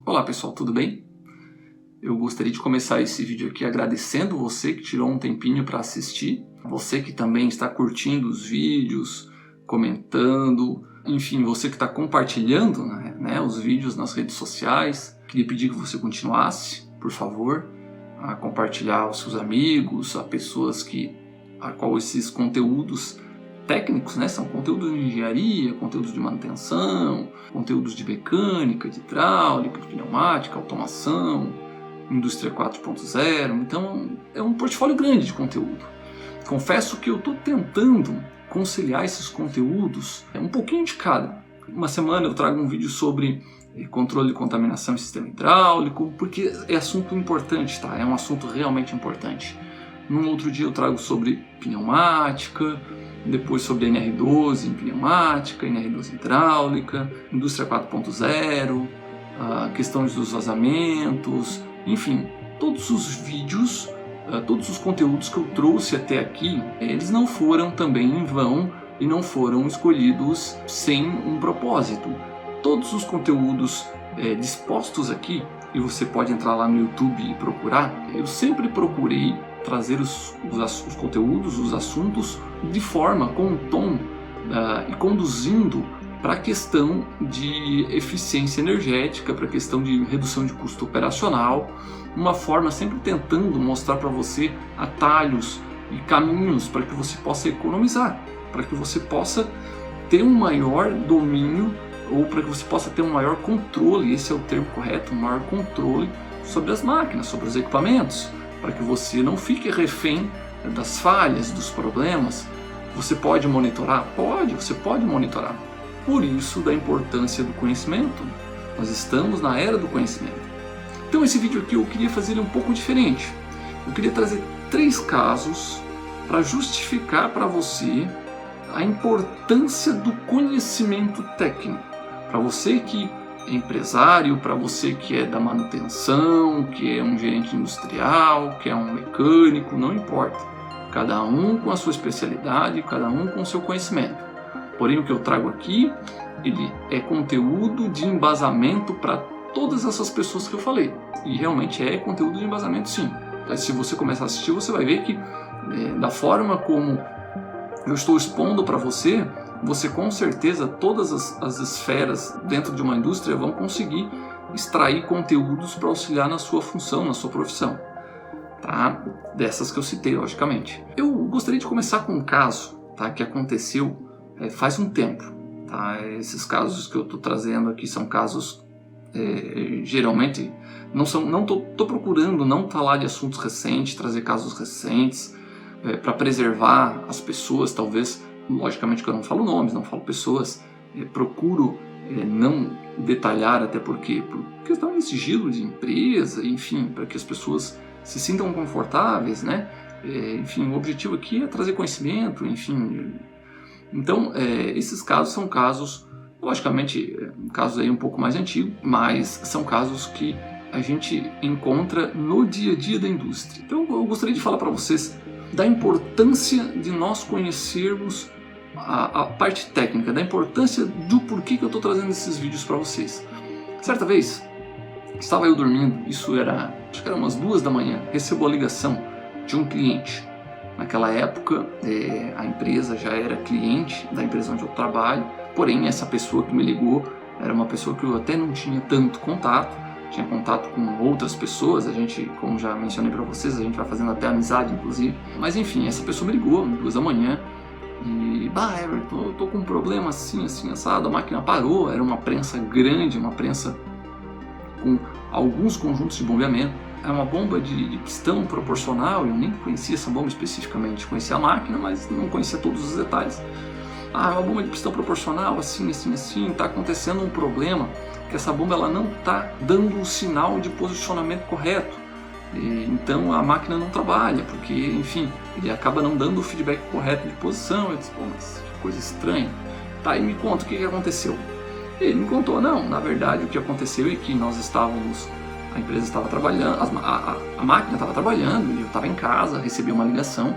Olá pessoal, tudo bem? Eu gostaria de começar esse vídeo aqui agradecendo você que tirou um tempinho para assistir, você que também está curtindo os vídeos, comentando, enfim, você que está compartilhando os vídeos nas redes sociais. Queria pedir que você continuasse, por favor, a compartilhar aos seus amigos, a pessoas a qual esses conteúdos técnicos, são conteúdos de engenharia, conteúdos de manutenção, conteúdos de mecânica, de hidráulica, de pneumática, automação, indústria 4.0, então é um portfólio grande de conteúdo. Confesso que eu estou tentando conciliar esses conteúdos, um pouquinho de cada. Uma semana eu trago um vídeo sobre controle de contaminação em sistema hidráulico, porque é assunto importante, tá? É um assunto realmente importante. Num outro dia eu trago sobre pneumática, depois sobre NR12 em pneumática, NR12 hidráulica, indústria 4.0, questões dos vazamentos, enfim, todos os vídeos, todos os conteúdos que eu trouxe até aqui, eles não foram também em vão e não foram escolhidos sem um propósito. Todos os conteúdos dispostos aqui, e você pode entrar lá no YouTube e procurar, eu sempre procurei trazer os conteúdos, os assuntos de forma, com um tom e conduzindo para a questão de eficiência energética, para a questão de redução de custo operacional, uma forma sempre tentando mostrar para você atalhos e caminhos para que você possa economizar, para que você possa ter um maior domínio ou para que você possa ter um maior controle, esse é o termo correto, um maior controle sobre as máquinas, sobre os equipamentos, para que você não fique refém das falhas, dos problemas. Você pode monitorar? Você pode monitorar. Por isso da importância do conhecimento. Nós estamos na era do conhecimento. Então esse vídeo aqui eu queria fazer ele um pouco diferente. Eu queria trazer 3 casos para justificar para você a importância do conhecimento técnico. Para você que é empresário, para você que é da manutenção, que é um gerente industrial, que é um mecânico, não importa. Cada um com a sua especialidade, cada um com o seu conhecimento. Porém, o que eu trago aqui, ele é conteúdo de embasamento para todas essas pessoas que eu falei. E realmente é conteúdo de embasamento, sim. Mas se você começar a assistir, você vai ver que da forma como eu estou expondo para você, você com certeza, todas as esferas dentro de uma indústria vão conseguir extrair conteúdos para auxiliar na sua função, na sua profissão. Tá? Dessas que eu citei, logicamente. Eu gostaria de começar com um caso, tá, que aconteceu faz um tempo. Tá? Esses casos que eu estou trazendo aqui são casos, geralmente, não estou procurando não falar de assuntos recentes, trazer casos recentes, para preservar as pessoas, talvez. Logicamente que eu não falo nomes, não falo pessoas, procuro não detalhar, até porque por questão de sigilo de empresa, enfim, para que as pessoas se sintam confortáveis, enfim, o objetivo aqui é trazer conhecimento, enfim. Então, esses casos são casos, logicamente, casos aí um pouco mais antigos, mas são casos que a gente encontra no dia a dia da indústria. Então, eu gostaria de falar para vocês da importância de nós conhecermos a parte técnica, da importância do porquê que eu estou trazendo esses vídeos para vocês. Certa vez, estava eu dormindo, acho que era umas 2 da manhã, recebo a ligação de um cliente. Naquela época, a empresa já era cliente da empresa onde eu trabalho, porém essa pessoa que me ligou era uma pessoa que eu até não tinha tanto contato, tinha contato com outras pessoas, a gente, como já mencionei para vocês, a gente vai fazendo até amizade, inclusive. Mas enfim, essa pessoa me ligou, 2 da manhã, e, Everton, eu tô com um problema assim, assado, a máquina parou, era uma prensa grande, uma prensa com alguns conjuntos de bombeamento, era uma bomba de pistão proporcional, eu nem conhecia essa bomba especificamente, conhecia a máquina, mas não conhecia todos os detalhes. Uma bomba de pistão proporcional, assim, tá acontecendo um problema, que essa bomba ela não está dando o sinal de posicionamento correto. Então a máquina não trabalha, porque, enfim, ele acaba não dando o feedback correto de posição. Eu disse, mas que coisa estranha. Tá, e me conta o que aconteceu. Ele me contou, não, na verdade o que aconteceu é que a empresa estava trabalhando, a máquina estava trabalhando, e eu estava em casa, recebi uma ligação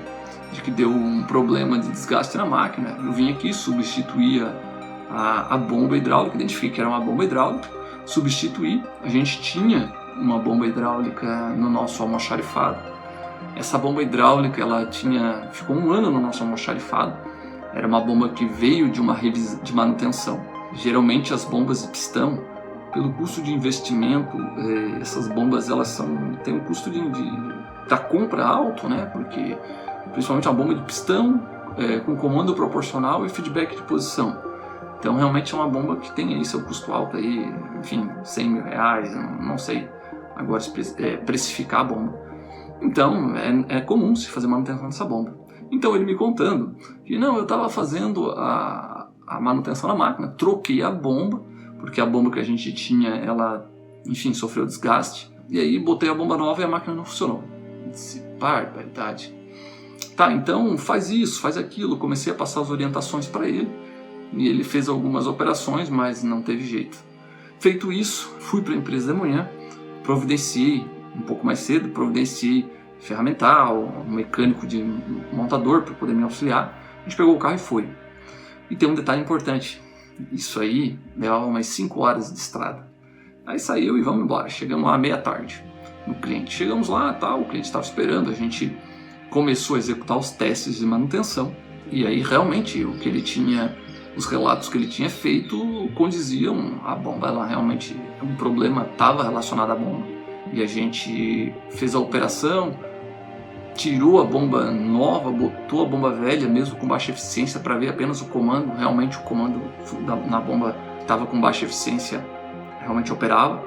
de que deu um problema de desgaste na máquina. Eu vim aqui substituir a bomba hidráulica, identifiquei que era uma bomba hidráulica, substituir. A gente tinha uma bomba hidráulica no nosso almoxarifado. Essa bomba hidráulica ficou 1 ano no nosso almoxarifado. Era uma bomba que veio de uma revisão de manutenção. Geralmente as bombas de pistão, pelo custo de investimento, essas bombas têm um custo da compra alto, né? Porque principalmente a bomba de pistão com comando proporcional e feedback de posição. Então realmente é uma bomba que tem aí seu custo alto aí, enfim, R$100 mil, não sei agora precificar a bomba. Então é comum se fazer manutenção dessa bomba. Então ele me contando que não, eu estava fazendo a manutenção da máquina, troquei a bomba, porque a bomba que a gente tinha, ela, enfim, sofreu desgaste, e aí botei a bomba nova e a máquina não funcionou. Eu disse, barbaridade. Tá, então faz isso, faz aquilo. Comecei a passar as orientações para ele, e ele fez algumas operações, mas não teve jeito. Feito isso, fui para a empresa de manhã, providenciei um pouco mais cedo, providenciei ferramental, um mecânico de montador para poder me auxiliar. A gente pegou o carro e foi. E tem um detalhe importante, isso aí levava umas 5 horas de estrada. Aí saiu e vamos embora, chegamos lá meia-tarde no cliente. Chegamos lá, o cliente estava esperando, a gente começou a executar os testes de manutenção. E aí realmente o que ele tinha, os relatos que ele tinha feito condiziam. A bomba, ela realmente, um problema estava relacionado à bomba. E a gente fez a operação, tirou a bomba nova, botou a bomba velha mesmo com baixa eficiência para ver apenas o comando. Realmente o comando na bomba que estava com baixa eficiência realmente operava.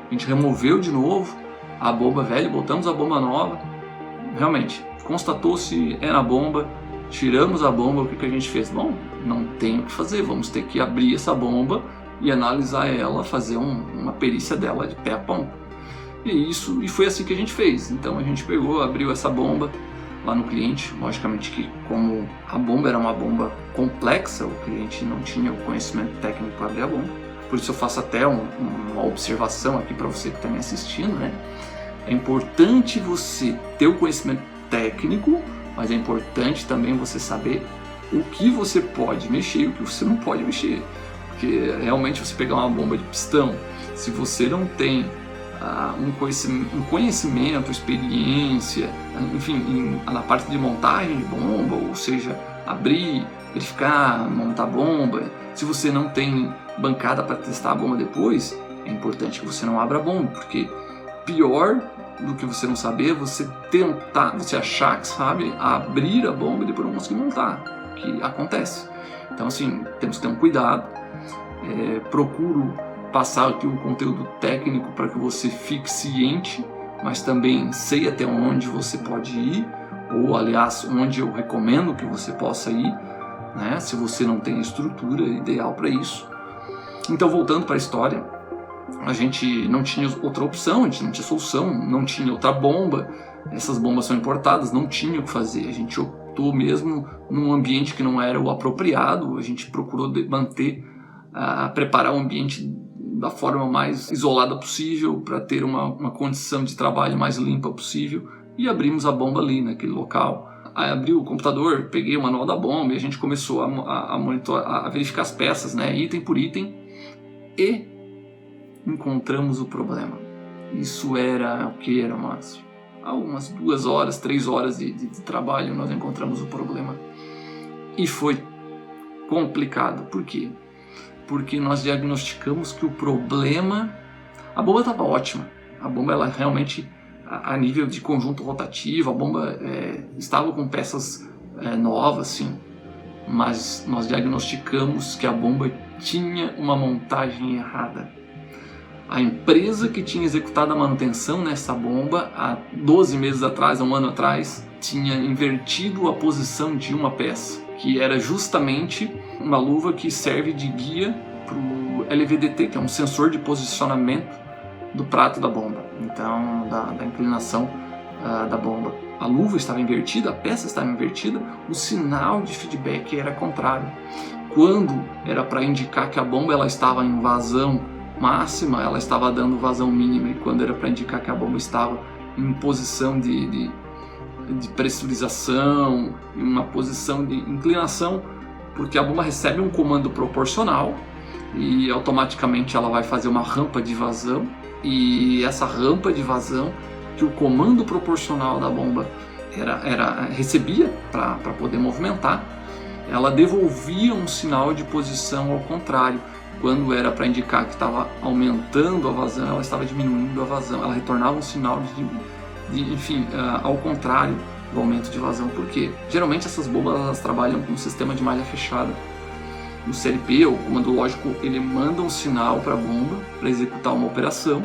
A gente removeu de novo a bomba velha, botamos a bomba nova. Realmente, constatou-se era a bomba, tiramos a bomba. O que a gente fez? Bom, não tem o que fazer, vamos ter que abrir essa bomba e analisar ela, fazer uma perícia dela de pé a ponta. E foi assim que a gente fez. Então a gente pegou, abriu essa bomba lá no cliente. Logicamente que como a bomba era uma bomba complexa, o cliente não tinha o conhecimento técnico para abrir a bomba. Por isso eu faço até uma observação aqui para você que está me assistindo, né? É importante você ter o conhecimento técnico, mas é importante também você saber o que você pode mexer e o que você não pode mexer. Porque realmente você pegar uma bomba de pistão, se você não tem um conhecimento, experiência, enfim, na parte de montagem de bomba, ou seja, abrir, verificar, montar bomba, se você não tem bancada para testar a bomba depois, é importante que você não abra a bomba, porque pior do que você não saber, você achar que sabe abrir a bomba e depois não conseguir montar, que acontece. Então assim, temos que ter um cuidado. Procuro passar aqui o conteúdo técnico para que você fique ciente, mas também sei até onde você pode ir, ou aliás, onde eu recomendo que você possa ir, né, se você não tem estrutura ideal para isso. Então, voltando para a história, a gente não tinha outra opção, a gente não tinha solução, não tinha outra bomba, essas bombas são importadas, não tinha o que fazer, a gente optou mesmo num ambiente que não era o apropriado, a gente procurou preparar o ambiente da forma mais isolada possível para ter uma condição de trabalho mais limpa possível, e abrimos a bomba ali naquele local. Aí abri o computador, peguei o manual da bomba e a gente começou a monitorar, a verificar as peças, né, item por item, e encontramos o problema. Isso era o que? Era umas 2 horas, 3 horas de trabalho. Nós encontramos o problema e foi complicado. Por quê? Porque nós diagnosticamos que o problema... A bomba estava ótima. A bomba, ela realmente, a nível de conjunto rotativo, a bomba estava com peças novas, sim. Mas nós diagnosticamos que a bomba tinha uma montagem errada. A empresa que tinha executado a manutenção nessa bomba, há 12 meses atrás, há 1 ano atrás, tinha invertido a posição de uma peça, que era justamente uma luva que serve de guia para o LVDT, que é um sensor de posicionamento do prato da bomba, então da inclinação da bomba. A luva estava invertida, a peça estava invertida, o sinal de feedback era contrário. Quando era para indicar que a bomba ela estava em vazão máxima, ela estava dando vazão mínima, e quando era para indicar que a bomba estava em posição de pressurização, em uma posição de inclinação, porque a bomba recebe um comando proporcional e automaticamente ela vai fazer uma rampa de vazão, e essa rampa de vazão que o comando proporcional da bomba recebia para poder movimentar, ela devolvia um sinal de posição ao contrário. Quando era para indicar que estava aumentando a vazão, ela estava diminuindo a vazão. Ela retornava um sinal ao contrário do aumento de vazão. Por quê? Geralmente essas bombas elas trabalham com um sistema de malha fechada. O CLP, o comando lógico, ele manda um sinal para a bomba para executar uma operação,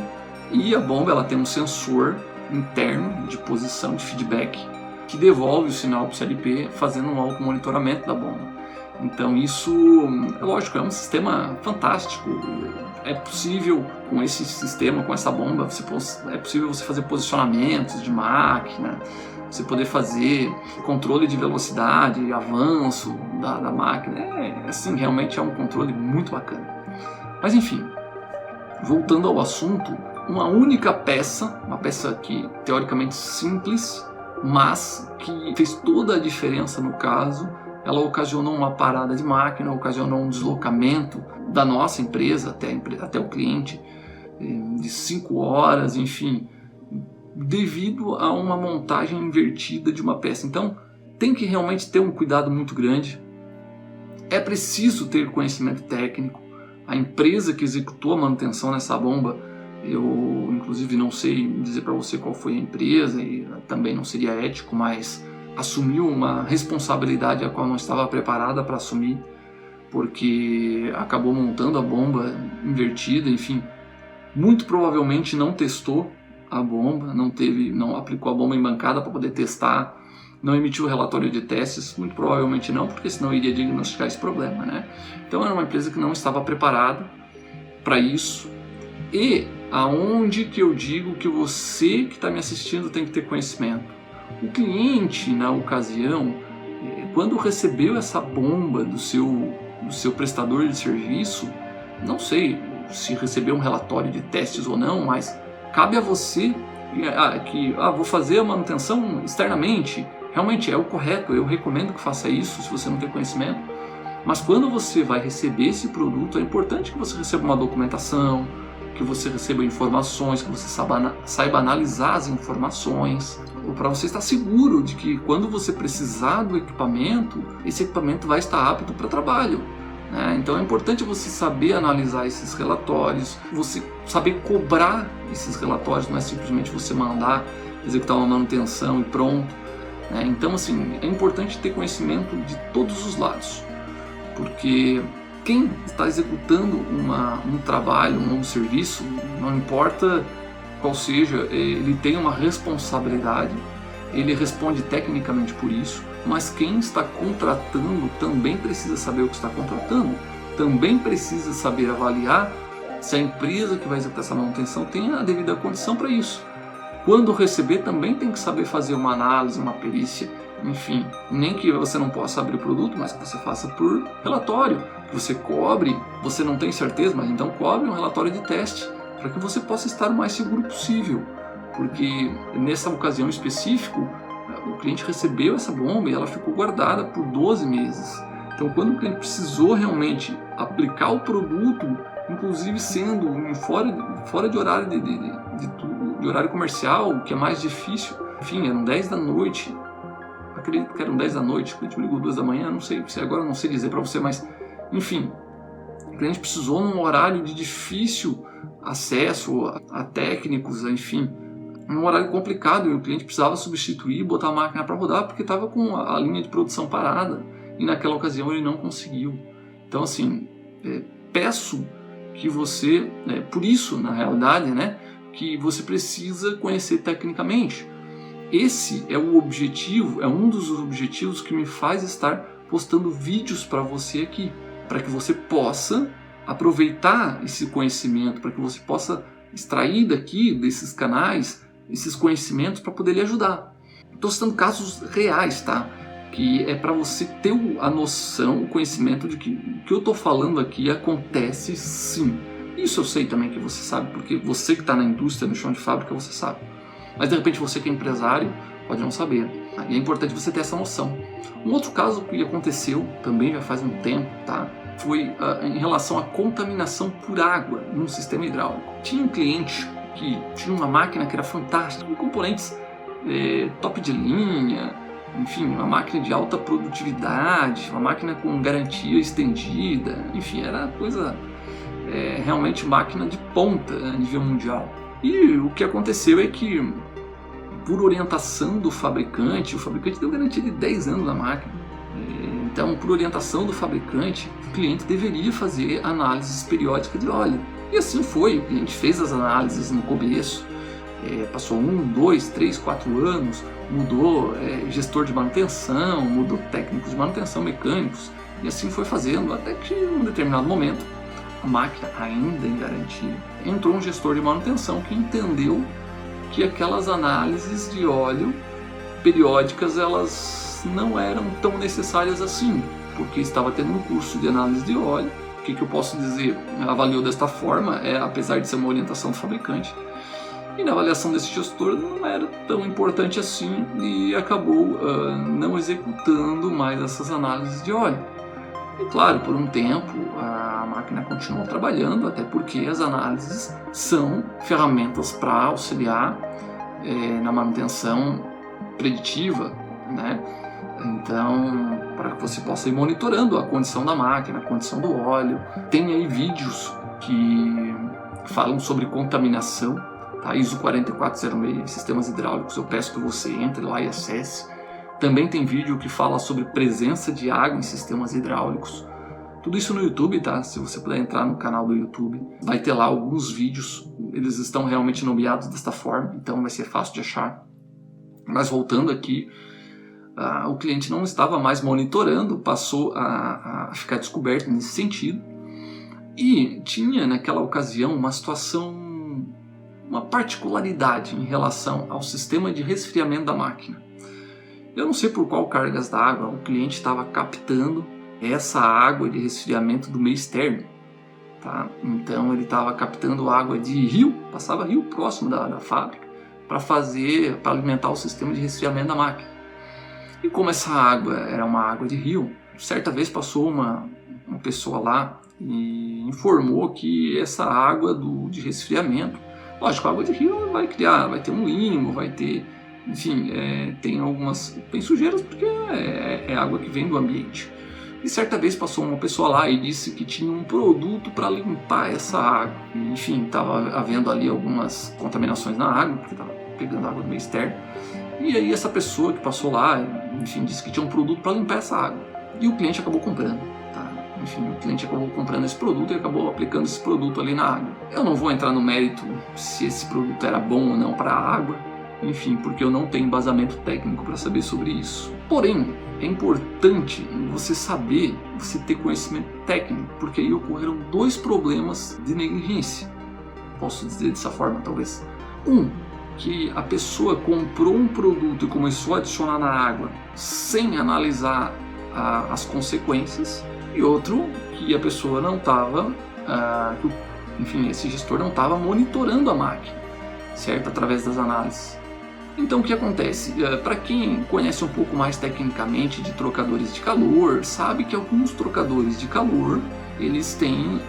e a bomba ela tem um sensor interno de posição, de feedback, que devolve o sinal para o CLP fazendo um auto-monitoramento da bomba. Então isso, lógico, é um sistema fantástico. É possível com esse sistema, com essa bomba, é possível você fazer posicionamentos de máquina, você poder fazer controle de velocidade, avanço da máquina. Assim, realmente é um controle muito bacana. Mas enfim, voltando ao assunto, uma única peça, uma peça que teoricamente simples, mas que fez toda a diferença no caso, ela ocasionou uma parada de máquina, ocasionou um deslocamento da nossa empresa até o cliente de 5 horas, enfim, devido a uma montagem invertida de uma peça. Então, tem que realmente ter um cuidado muito grande. É preciso ter conhecimento técnico. A empresa que executou a manutenção nessa bomba, eu inclusive não sei dizer para você qual foi a empresa e também não seria ético, mas assumiu uma responsabilidade a qual não estava preparada para assumir, porque acabou montando a bomba invertida, enfim, muito provavelmente não testou a bomba, não aplicou a bomba em bancada para poder testar, não emitiu relatório de testes, muito provavelmente não, porque senão iria diagnosticar esse problema, né? Então era uma empresa que não estava preparada para isso. E aonde que eu digo que você que está me assistindo tem que ter conhecimento? O cliente, na ocasião, quando recebeu essa bomba do seu prestador de serviço, não sei se recebeu um relatório de testes ou não, mas cabe a você vou fazer a manutenção externamente. Realmente é o correto, eu recomendo que faça isso se você não tem conhecimento. Mas quando você vai receber esse produto, é importante que você receba uma documentação, que você receba informações, que você saiba analisar as informações, para você estar seguro de que quando você precisar do equipamento, esse equipamento vai estar apto para trabalho, né? Então é importante você saber analisar esses relatórios, você saber cobrar esses relatórios, não é simplesmente você mandar executar uma manutenção e pronto, né? Então assim, é importante ter conhecimento de todos os lados, porque quem está executando um trabalho, um serviço, não importa qual seja, ele tem uma responsabilidade, ele responde tecnicamente por isso, mas quem está contratando também precisa saber o que está contratando, também precisa saber avaliar se a empresa que vai executar essa manutenção tem a devida condição para isso. Quando receber, também tem que saber fazer uma análise, uma perícia, enfim, nem que você não possa abrir o produto, mas que você faça por relatório, que você cobre, você não tem certeza, mas então cobre um relatório de teste, para que você possa estar o mais seguro possível, porque nessa ocasião específica, o cliente recebeu essa bomba e ela ficou guardada por 12 meses. Então quando o cliente precisou realmente aplicar o produto, inclusive sendo fora de horário de horário comercial, o que é mais difícil, enfim, eram 10 da noite, acredito que eram 10 da noite, o cliente me ligou 2 da manhã, não sei, agora não sei dizer para você, mas enfim, o cliente precisou num horário de difícil acesso a técnicos, enfim, um horário complicado, e o cliente precisava substituir, botar a máquina para rodar porque estava com a linha de produção parada, e naquela ocasião ele não conseguiu. Então assim, peço que você, por isso na realidade, né, que você precisa conhecer tecnicamente. Esse é o objetivo, é um dos objetivos que me faz estar postando vídeos para você aqui, para que você possa aproveitar esse conhecimento, para que você possa extrair daqui, desses canais, esses conhecimentos para poder lhe ajudar. Estou citando casos reais, tá? Que é para você ter a noção, o conhecimento de que o que eu estou falando aqui acontece sim. Isso eu sei também que você sabe, porque você que está na indústria, no chão de fábrica, você sabe. Mas de repente você que é empresário pode não saber. E é importante você ter essa noção. Um outro caso que aconteceu também já faz um tempo, tá? foi em relação à contaminação por água num sistema hidráulico. Tinha um cliente que tinha uma máquina que era fantástica, com componentes top de linha, enfim, uma máquina de alta produtividade, uma máquina com garantia estendida, enfim, era coisa realmente máquina de ponta a nível mundial. E o que aconteceu é que, por orientação do fabricante, o fabricante deu garantia de 10 anos na máquina. Então, por orientação do fabricante, o cliente deveria fazer análises periódicas de óleo. E assim foi, o cliente fez as análises no começo, passou 1, 2, 3, 4 anos, mudou gestor de manutenção, mudou técnicos de manutenção, mecânicos, e assim foi fazendo, até que em um determinado momento, a máquina ainda em garantia, entrou um gestor de manutenção que entendeu que aquelas análises de óleo periódicas elas não eram tão necessárias assim, porque estava tendo um curso de análise de óleo. O que eu posso dizer? Avaliou desta forma, apesar de ser uma orientação do fabricante, e na avaliação desse gestor não era tão importante assim e acabou não executando mais essas análises de óleo. E claro, por um tempo a máquina continuou trabalhando, até porque as análises são ferramentas para auxiliar na manutenção preditiva, né? Então, para que você possa ir monitorando a condição da máquina, a condição do óleo. Tem aí vídeos que falam sobre contaminação, tá? ISO 4406, sistemas hidráulicos, eu peço que você entre lá e acesse. Também tem vídeo que fala sobre presença de água em sistemas hidráulicos. Tudo isso no YouTube, tá? Se você puder entrar no canal do YouTube, vai ter lá alguns vídeos. Eles estão realmente nomeados desta forma, então vai ser fácil de achar. Mas voltando aqui, o cliente não estava mais monitorando, passou a ficar descoberto nesse sentido. E tinha naquela ocasião uma situação, uma particularidade em relação ao sistema de resfriamento da máquina. Eu não sei por qual cargas d'água o cliente estava captando essa água de resfriamento do meio externo, tá? Então ele estava captando água de rio, passava rio próximo da fábrica, para alimentar o sistema de resfriamento da máquina. E como essa água era uma água de rio, certa vez passou uma pessoa lá e informou que essa água de resfriamento, lógico, a água de rio vai ter um limo, vai ter, enfim, tem sujeiras porque é água que vem do ambiente. E certa vez passou uma pessoa lá e disse que tinha um produto para limpar essa água. Enfim, estava havendo ali algumas contaminações na água, porque estava pegando água do meio externo. E aí essa pessoa que passou lá, enfim, disse que tinha um produto para limpar essa água. E o cliente acabou comprando, tá? Enfim, o cliente acabou comprando esse produto e acabou aplicando esse produto ali na água. Eu não vou entrar no mérito se esse produto era bom ou não para a água, enfim, porque eu não tenho embasamento técnico para saber sobre isso. Porém, é importante você ter conhecimento técnico, porque aí ocorreram 2 problemas de negligência. Posso dizer dessa forma, talvez. Que a pessoa comprou um produto e começou a adicionar na água sem analisar as consequências. E outro, que a pessoa não estava, esse gestor não estava monitorando a máquina, certo? Através das análises. Então o que acontece? Para quem conhece um pouco mais tecnicamente de trocadores de calor, sabe que alguns trocadores de calor eles têm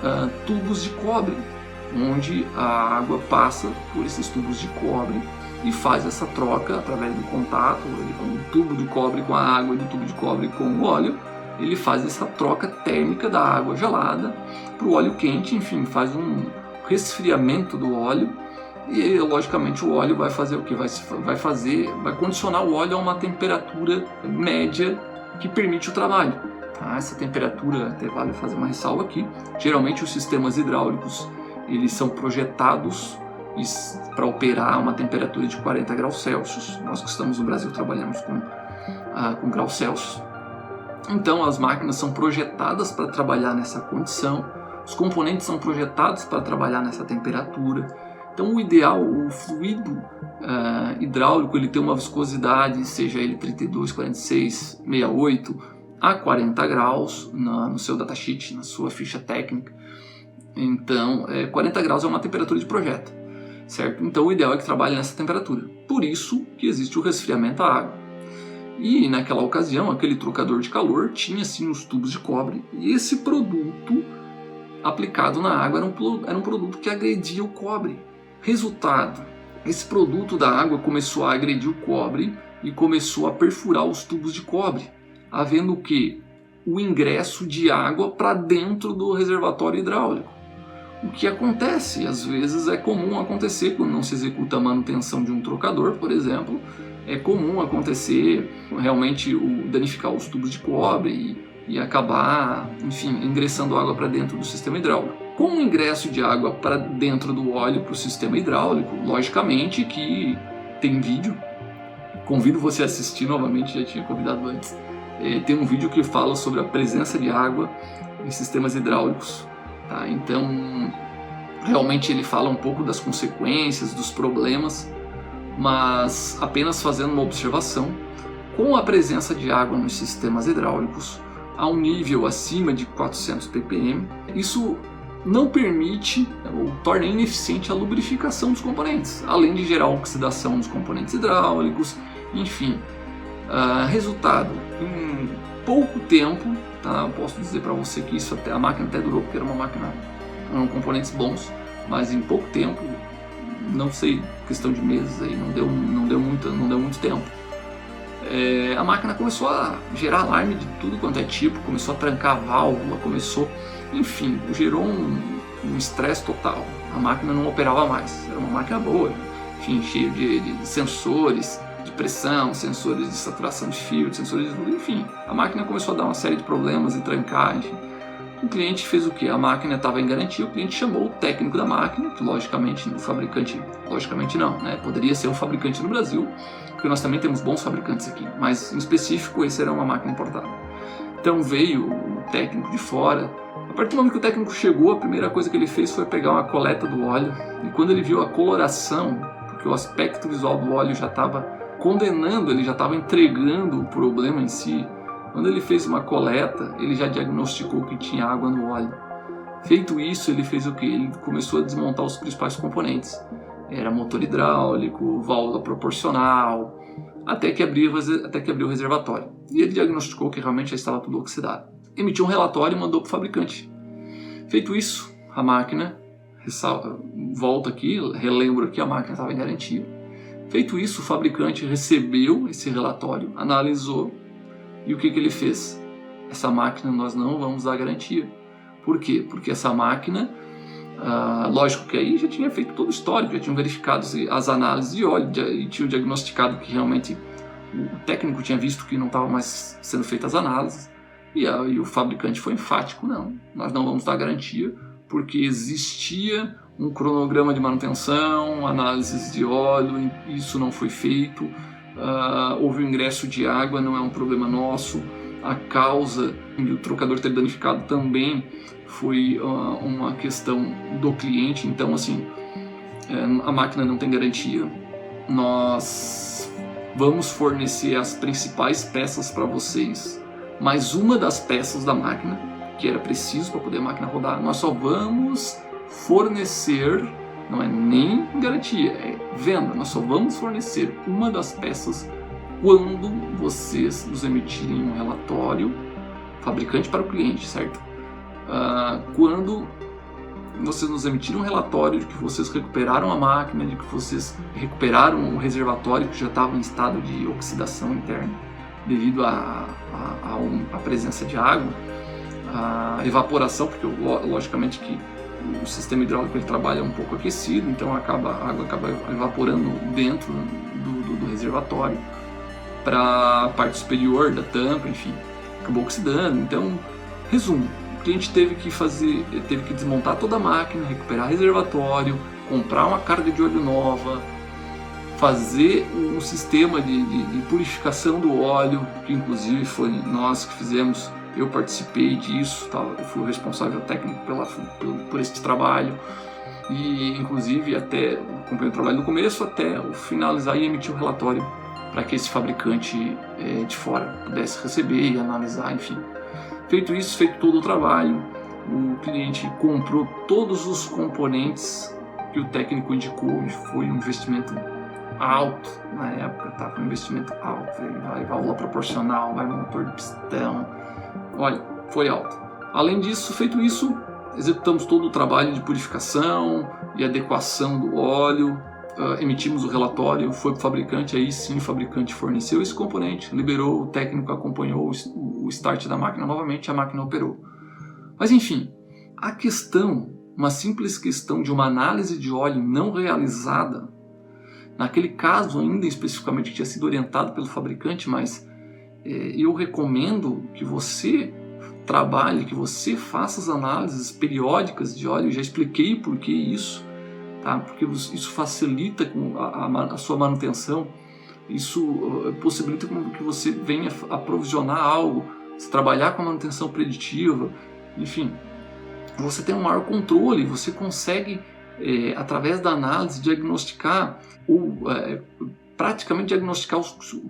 tubos de cobre, onde a água passa por esses tubos de cobre e faz essa troca através do contato do tubo de cobre com a água e do tubo de cobre com o óleo. Ele faz essa troca térmica da água gelada para o óleo quente, enfim, faz um resfriamento do óleo. E logicamente o óleo vai fazer o que? Vai condicionar o óleo a uma temperatura média que permite o trabalho. Tá? Essa temperatura, até vale fazer uma ressalva aqui, geralmente os sistemas hidráulicos eles são projetados para operar a uma temperatura de 40 graus Celsius. Nós que estamos no Brasil trabalhamos com graus Celsius. Então as máquinas são projetadas para trabalhar nessa condição, os componentes são projetados para trabalhar nessa temperatura. Então o ideal, o fluido hidráulico, ele tem uma viscosidade, seja ele 32, 46, 68 a 40 graus no seu datasheet, na sua ficha técnica. Então 40 graus é uma temperatura de projeto, certo? Então o ideal é que trabalhe nessa temperatura. Por isso que existe o resfriamento à água. E naquela ocasião, aquele trocador de calor tinha sim os tubos de cobre, e esse produto aplicado na água era um produto que agredia o cobre. Resultado, esse produto da água começou a agredir o cobre e começou a perfurar os tubos de cobre, havendo o quê? O ingresso de água para dentro do reservatório hidráulico. O que acontece, às vezes é comum acontecer quando não se executa a manutenção de um trocador, por exemplo, é comum acontecer realmente danificar os tubos de cobre e acabar, enfim, ingressando água para dentro do sistema hidráulico. Com o ingresso de água para dentro do óleo para o sistema hidráulico, logicamente que tem vídeo, convido você a assistir novamente, já tinha convidado antes, tem um vídeo que fala sobre a presença de água em sistemas hidráulicos. Tá? Então, realmente ele fala um pouco das consequências, dos problemas, mas apenas fazendo uma observação, com a presença de água nos sistemas hidráulicos, a um nível acima de 400 ppm, isso não permite ou torna ineficiente a lubrificação dos componentes, além de gerar oxidação dos componentes hidráulicos, enfim. Resultado, em pouco tempo, tá, posso dizer para você que isso a máquina até durou, porque era uma máquina com componentes bons, mas em pouco tempo, não sei, questão de meses aí, não deu muito tempo. A máquina começou a gerar alarme de tudo quanto é tipo, começou a trancar a válvula, enfim, gerou um estresse total. A máquina não operava mais, era uma máquina boa, enfim, cheia de sensores de pressão, sensores de saturação de fio, sensores de... enfim, a máquina começou a dar uma série de problemas e trancar, enfim. O cliente fez o que? A máquina estava em garantia, o cliente chamou o técnico da máquina, que logicamente o fabricante, logicamente não, né? Poderia ser um fabricante no Brasil, porque nós também temos bons fabricantes aqui, mas em específico esse era uma máquina importada. Então veio o técnico de fora. A partir do momento que o técnico chegou, a primeira coisa que ele fez foi pegar uma coleta do óleo, e quando ele viu a coloração, porque o aspecto visual do óleo já estava condenando, ele já estava entregando o problema em si, quando ele fez uma coleta, ele já diagnosticou que tinha água no óleo. Feito isso, ele fez o que? Ele começou a desmontar os principais componentes. Era motor hidráulico, válvula proporcional, até que abriu o reservatório. E ele diagnosticou que realmente já estava tudo oxidado. Emitiu um relatório e mandou para o fabricante. Feito isso, a máquina, volta aqui, relembro que a máquina estava em garantia. Feito isso, o fabricante recebeu esse relatório, analisou, e o que ele fez? Essa máquina nós não vamos dar garantia. Por quê? Porque essa máquina, lógico que aí já tinha feito todo o histórico, já tinham verificado as análises de óleo e tinham diagnosticado que realmente o técnico tinha visto que não estava mais sendo feitas as análises. E o fabricante foi enfático, não, nós não vamos dar garantia, porque existia um cronograma de manutenção, análises de óleo, isso não foi feito. Houve o ingresso de água, não é um problema nosso. A causa de o trocador ter danificado também foi uma questão do cliente. Então, assim, a máquina não tem garantia. Nós vamos fornecer as principais peças para vocês, mas uma das peças da máquina, que era preciso para poder a máquina rodar, nós só vamos fornecer. Não é nem garantia, é venda. Nós só vamos fornecer uma das peças quando vocês nos emitirem um relatório, fabricante para o cliente, certo? Quando vocês nos emitirem um relatório de que vocês recuperaram a máquina, de que vocês recuperaram o reservatório que já estava em estado de oxidação interna devido à presença de água, a evaporação, porque logicamente que o sistema hidráulico ele trabalha um pouco aquecido, então a água acaba evaporando dentro do reservatório para a parte superior da tampa, enfim, acabou oxidando. Então, resumo, o cliente teve que desmontar toda a máquina, recuperar o reservatório, comprar uma carga de óleo nova, fazer um sistema de purificação do óleo, que inclusive foi nós que fizemos. Eu participei disso, eu fui o responsável técnico por esse trabalho e, inclusive, até acompanhei o trabalho do começo até o finalizar e emitir o relatório para que esse fabricante de fora pudesse receber e analisar, enfim. Feito isso, feito todo o trabalho, o cliente comprou todos os componentes que o técnico indicou e foi um investimento alto na época, tá? Foi um investimento alto, vai válvula proporcional, vai motor de pistão, olha, foi alto. Além disso, feito isso, executamos todo o trabalho de purificação e adequação do óleo, emitimos o relatório, foi para o fabricante, aí sim o fabricante forneceu esse componente, liberou, o técnico acompanhou o start da máquina novamente, a máquina operou. Mas enfim, a questão, uma simples questão de uma análise de óleo não realizada, naquele caso ainda especificamente que tinha sido orientado pelo fabricante, mas eu recomendo que você trabalhe, que você faça as análises periódicas de óleo. Eu já expliquei por que isso, tá? Porque isso facilita a sua manutenção, isso possibilita que você venha aprovisionar algo, se trabalhar com a manutenção preditiva, enfim, você tem um maior controle, você consegue, através da análise, diagnosticar ou praticamente diagnosticar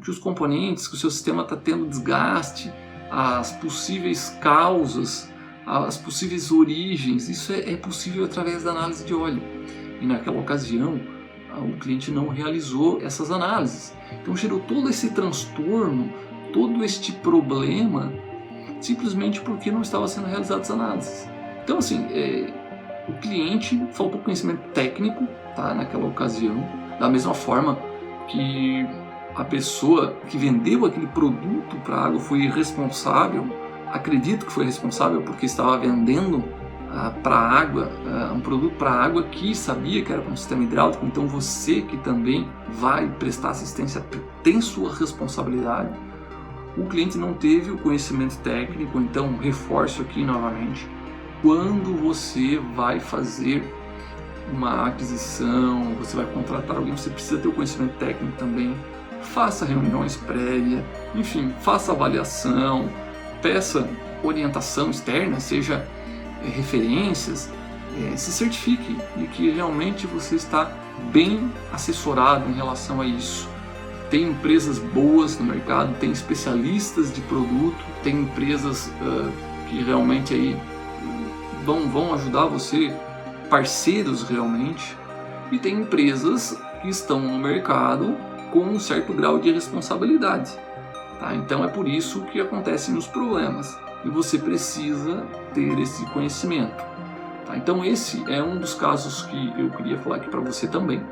que os componentes, que o seu sistema está tendo desgaste, as possíveis causas, as possíveis origens. Isso é possível através da análise de óleo. E naquela ocasião, o cliente não realizou essas análises. Então gerou todo esse transtorno, todo este problema, simplesmente porque não estava sendo realizadas as análises. Então assim, o cliente faltou conhecimento técnico, tá, naquela ocasião, da mesma forma que a pessoa que vendeu aquele produto para a água foi irresponsável. Acredito que foi responsável porque estava vendendo para a água, um produto para a água que sabia que era para um sistema hidráulico. Então você que também vai prestar assistência tem sua responsabilidade. O cliente não teve o conhecimento técnico, então reforço aqui novamente, quando você vai fazer uma aquisição, você vai contratar alguém, você precisa ter o conhecimento técnico também. Faça reuniões prévias, enfim, faça avaliação, peça orientação externa, seja referências, se certifique de que realmente você está bem assessorado em relação a isso. Tem empresas boas no mercado, tem especialistas de produto, tem empresas que realmente aí vão ajudar você, parceiros realmente, e tem empresas que estão no mercado com um certo grau de responsabilidade, tá? Então é por isso que acontecem os problemas e você precisa ter esse conhecimento, tá? Então esse é um dos casos que eu queria falar aqui para você também,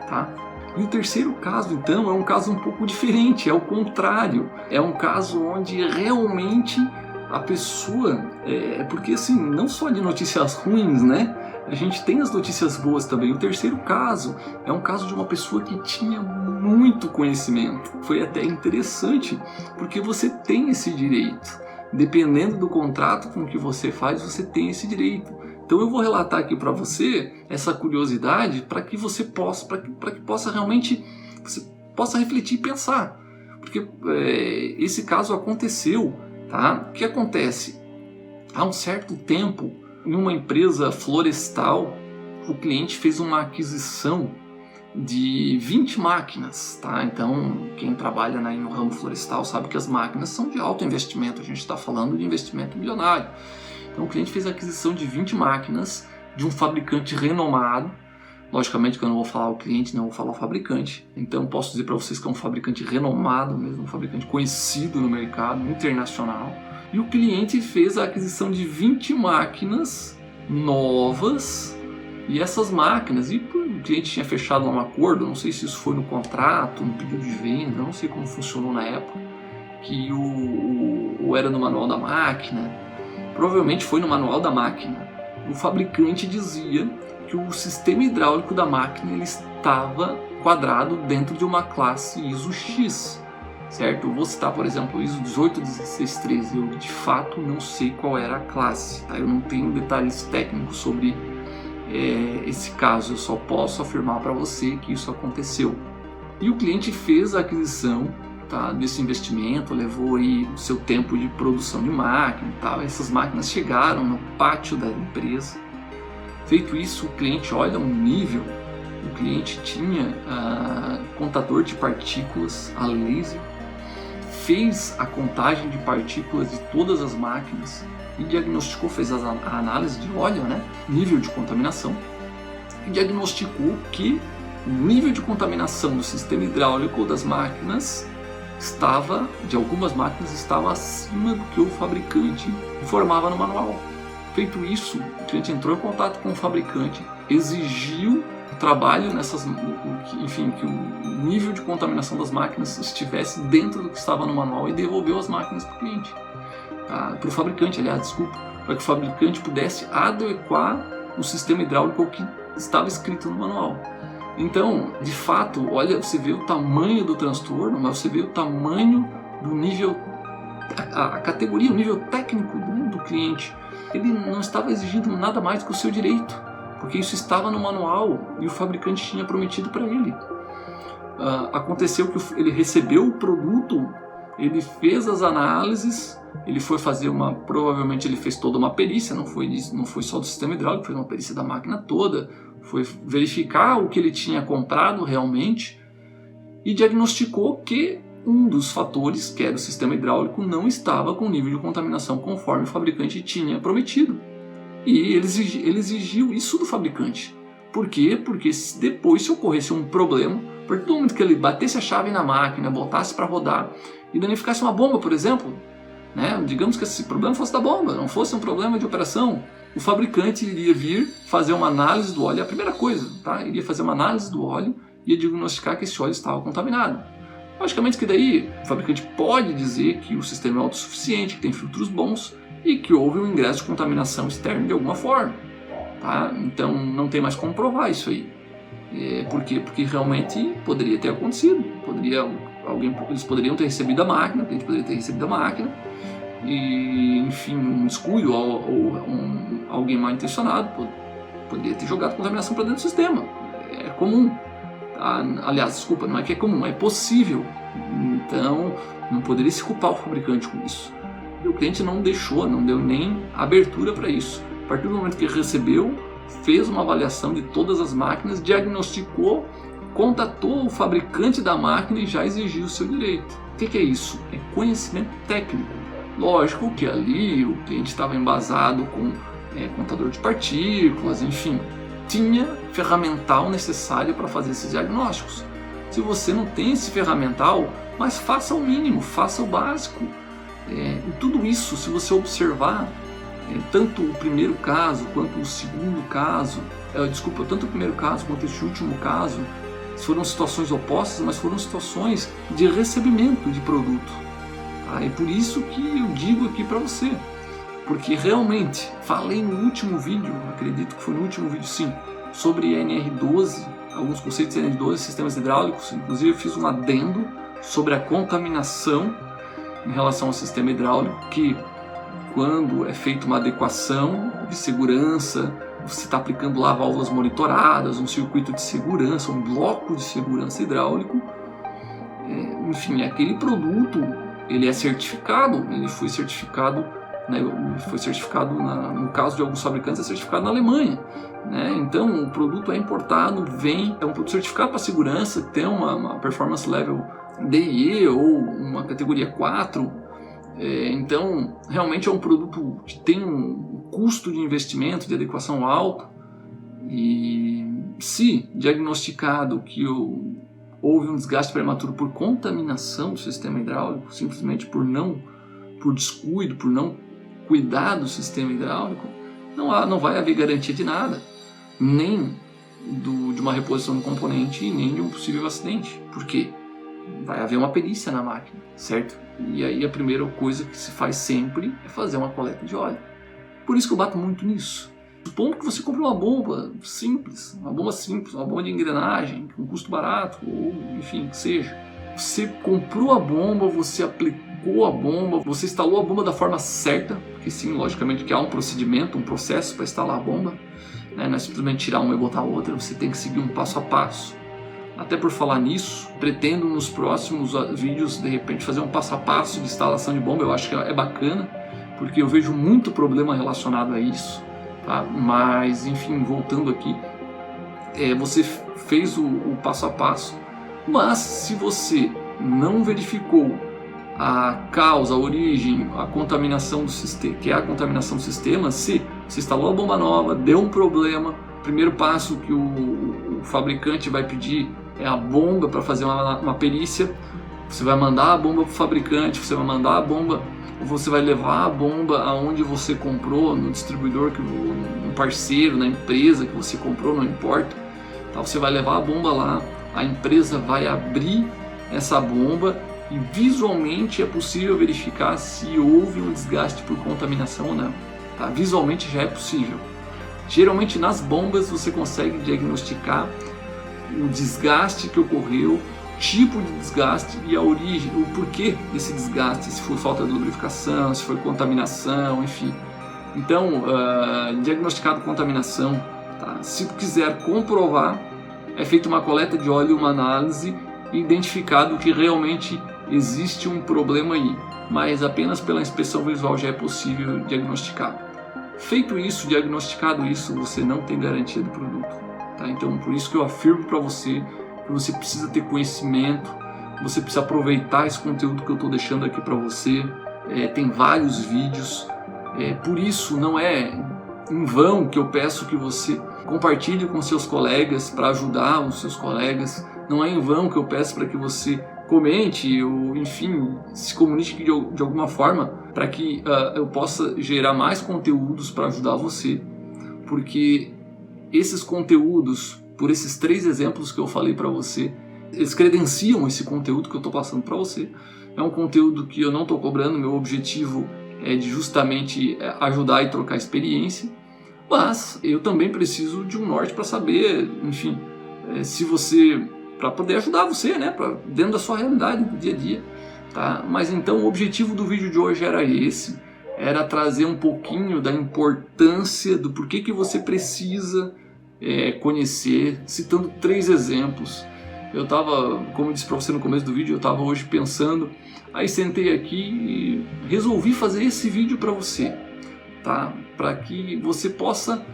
tá? E o terceiro caso, então, é um caso um pouco diferente, é o contrário, é um caso onde realmente a pessoa, porque assim, não só de notícias ruins, né? A gente tem as notícias boas também. O terceiro caso é um caso de uma pessoa que tinha muito conhecimento. Foi até interessante, porque você tem esse direito. Dependendo do contrato com que você faz, você tem esse direito. Então eu vou relatar aqui para você essa curiosidade para que você possa, para que possa realmente, você possa refletir e pensar. Porque esse caso aconteceu, tá? O que acontece? Há um certo tempo, em uma empresa florestal, o cliente fez uma aquisição de 20 máquinas, tá? Então, quem trabalha no ramo florestal sabe que as máquinas são de alto investimento, a gente está falando de investimento milionário. Então, o cliente fez a aquisição de 20 máquinas de um fabricante renomado. Logicamente que eu não vou falar o cliente, não vou falar o fabricante. Então, posso dizer para vocês que é um fabricante renomado mesmo, um fabricante conhecido no mercado internacional. E o cliente fez a aquisição de 20 máquinas novas, e essas máquinas, o cliente tinha fechado um acordo, não sei se isso foi no contrato, no pedido de venda, não sei como funcionou na época, que ou era no manual da máquina, provavelmente foi no manual da máquina. O fabricante dizia que o sistema hidráulico da máquina ele estava quadrado dentro de uma classe ISO X. Certo? Eu vou citar, por exemplo, o ISO 18163. Eu de fato não sei qual era a classe, tá? Eu não tenho detalhes técnicos sobre esse caso, eu só posso afirmar para você que isso aconteceu. E o cliente fez a aquisição, tá, desse investimento, levou aí o seu tempo de produção de máquina e tal. Essas máquinas chegaram no pátio da empresa. Feito isso, o cliente olha um nível. O cliente tinha contador de partículas a laser, fez a contagem de partículas de todas as máquinas e diagnosticou, fez a análise de óleo, né, nível de contaminação, e diagnosticou que o nível de contaminação do sistema hidráulico das máquinas de algumas máquinas, estava acima do que o fabricante informava no manual. Feito isso, o cliente entrou em contato com o fabricante, exigiu o trabalho que o nível de contaminação das máquinas estivesse dentro do que estava no manual e devolveu as máquinas para o cliente. Para o fabricante, aliás, para que o fabricante pudesse adequar o sistema hidráulico ao que estava escrito no manual. Então, de fato, olha, você vê o tamanho do transtorno, mas você vê o tamanho do nível, a categoria, o nível técnico do cliente. Ele não estava exigindo nada mais do que o seu direito, porque isso estava no manual e o fabricante tinha prometido para ele. Aconteceu que ele recebeu o produto, ele fez as análises, ele foi fazer provavelmente ele fez toda uma perícia, não foi só do sistema hidráulico, foi uma perícia da máquina toda, foi verificar o que ele tinha comprado realmente e diagnosticou que um dos fatores, que era o sistema hidráulico, não estava com nível de contaminação conforme o fabricante tinha prometido. E ele exigiu isso do fabricante. Por quê? Porque depois, se ocorresse um problema, a partir do momento que ele batesse a chave na máquina, botasse para rodar e danificasse uma bomba, por exemplo, né? Digamos que esse problema fosse da bomba, não fosse um problema de operação, o fabricante iria vir fazer uma análise do óleo, a primeira coisa, tá? Iria fazer uma análise do óleo e ia diagnosticar que esse óleo estava contaminado. Logicamente que daí o fabricante pode dizer que o sistema é autossuficiente, que tem filtros bons e que houve um ingresso de contaminação externa de alguma forma, tá? Então não tem mais como provar isso aí. Por quê? Porque realmente poderia ter acontecido, eles poderiam ter recebido a máquina, a gente poderia ter recebido a máquina e, enfim, um descuido ou alguém mal intencionado poderia ter jogado contaminação para dentro do sistema. É comum. Aliás, desculpa, não é que é comum, é possível. Então, não poderia se culpar o fabricante com isso. E o cliente não deu nem abertura para isso. A partir do momento que recebeu, fez uma avaliação de todas as máquinas, diagnosticou, contatou o fabricante da máquina e já exigiu o seu direito. O que é isso? É conhecimento técnico. Lógico que ali o cliente estava embasado com contador de partículas, enfim, tinha ferramental necessário para fazer esses diagnósticos. Se você não tem esse ferramental, mas faça o mínimo, faça o básico. E tudo isso, se você observar, tanto o primeiro caso quanto o segundo caso, tanto o primeiro caso quanto este último caso, foram situações opostas, mas foram situações de recebimento de produto. É por isso que eu digo aqui para você, porque realmente falei no último vídeo, acredito que foi no último vídeo sim, sobre NR12, alguns conceitos de NR12, sistemas hidráulicos, inclusive eu fiz um adendo sobre a contaminação em relação ao sistema hidráulico, que quando é feita uma adequação de segurança, você está aplicando lá válvulas monitoradas, um circuito de segurança, um bloco de segurança hidráulico, enfim, aquele produto ele é certificado, ele foi certificado, né, no caso de alguns fabricantes é certificado na Alemanha, né? Então o produto é importado, é um produto certificado para segurança, tem uma performance level DE ou uma categoria 4, então realmente é um produto que tem um custo de investimento, de adequação alto, e se diagnosticado que houve um desgaste prematuro por contaminação do sistema hidráulico, simplesmente por descuido, por não cuidar do sistema hidráulico, não vai haver garantia de nada, nem de uma reposição do componente e nem de um possível acidente. Por quê? Vai haver uma perícia na máquina, certo? E aí a primeira coisa que se faz sempre é fazer uma coleta de óleo. Por isso que eu bato muito nisso. Supondo que você compre uma bomba simples, uma bomba de engrenagem, com custo barato, ou enfim, que seja. Você comprou a bomba, você aplicou a bomba, você instalou a bomba da forma certa, porque sim, logicamente que há um procedimento, um processo para instalar a bomba, né? Não é simplesmente tirar uma e botar outra, você tem que seguir um passo a passo. Até por falar nisso, pretendo nos próximos vídeos, de repente, fazer um passo a passo de instalação de bomba. Eu acho que é bacana, porque eu vejo muito problema relacionado a isso. Tá? Mas, enfim, voltando aqui, você fez o passo a passo, mas se você não verificou a causa, a origem, a contaminação do sistema, que é a contaminação do sistema, se você instalou a bomba nova, deu um problema, o primeiro passo que o o fabricante vai pedir a bomba para fazer uma perícia, você vai mandar a bomba para o fabricante, você vai mandar a bomba, ou você vai levar a bomba aonde você comprou, no distribuidor, no parceiro, na empresa que você comprou, não importa. Então, você vai levar a bomba lá, a empresa vai abrir essa bomba e visualmente é possível verificar se houve um desgaste por contaminação ou não. Tá? Visualmente já é possível. Geralmente nas bombas você consegue diagnosticar o desgaste que ocorreu, tipo de desgaste e a origem, o porquê desse desgaste, se foi falta de lubrificação, se foi contaminação, enfim. Então, diagnosticado contaminação, tá? Se quiser comprovar, é feita uma coleta de óleo, uma análise e identificado que realmente existe um problema aí, mas apenas pela inspeção visual já é possível diagnosticar. Feito isso, diagnosticado isso, você não tem garantia do produto. Tá? Então, por isso que eu afirmo para você que você precisa ter conhecimento, você precisa aproveitar esse conteúdo que eu estou deixando aqui para você. Tem vários vídeos, por isso não é em vão que eu peço que você compartilhe com seus colegas para ajudar os seus colegas. Não é em vão que eu peço para que você comente ou, enfim, se comunique de alguma forma para que eu possa gerar mais conteúdos para ajudar você. Porque esses conteúdos, por esses 3 exemplos que eu falei para você, eles credenciam esse conteúdo que eu estou passando para você. É um conteúdo que eu não estou cobrando, meu objetivo é de justamente ajudar e trocar experiência, mas eu também preciso de um norte para saber, enfim, se você, para poder ajudar você, né, dentro da sua realidade do dia a dia, tá? Mas então o objetivo do vídeo de hoje era esse, era trazer um pouquinho da importância do porquê que você precisa conhecer, citando 3 exemplos. Eu estava, como eu disse para você no começo do vídeo, eu estava hoje pensando, aí sentei aqui e resolvi fazer esse vídeo para você, tá? Para que você possa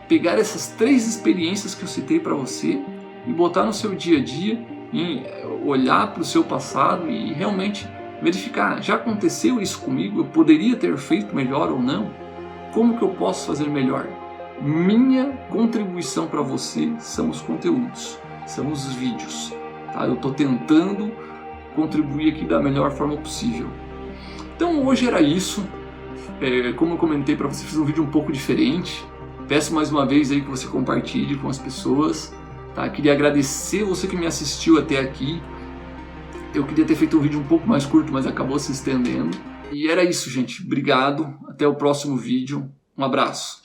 pegar essas 3 experiências que eu citei para você e botar no seu dia a dia, e olhar para o seu passado e realmente verificar, já aconteceu isso comigo? Eu poderia ter feito melhor ou não? Como que eu posso fazer melhor? Minha contribuição para você são os conteúdos, são os vídeos, tá? Eu estou tentando contribuir aqui da melhor forma possível. Então hoje era isso. Como eu comentei para você, fiz um vídeo um pouco diferente. Peço mais uma vez aí que você compartilhe com as pessoas, tá? Queria agradecer você que me assistiu até aqui. Eu queria ter feito um vídeo um pouco mais curto, mas acabou se estendendo. E era isso, gente. Obrigado. Até o próximo vídeo. Um abraço.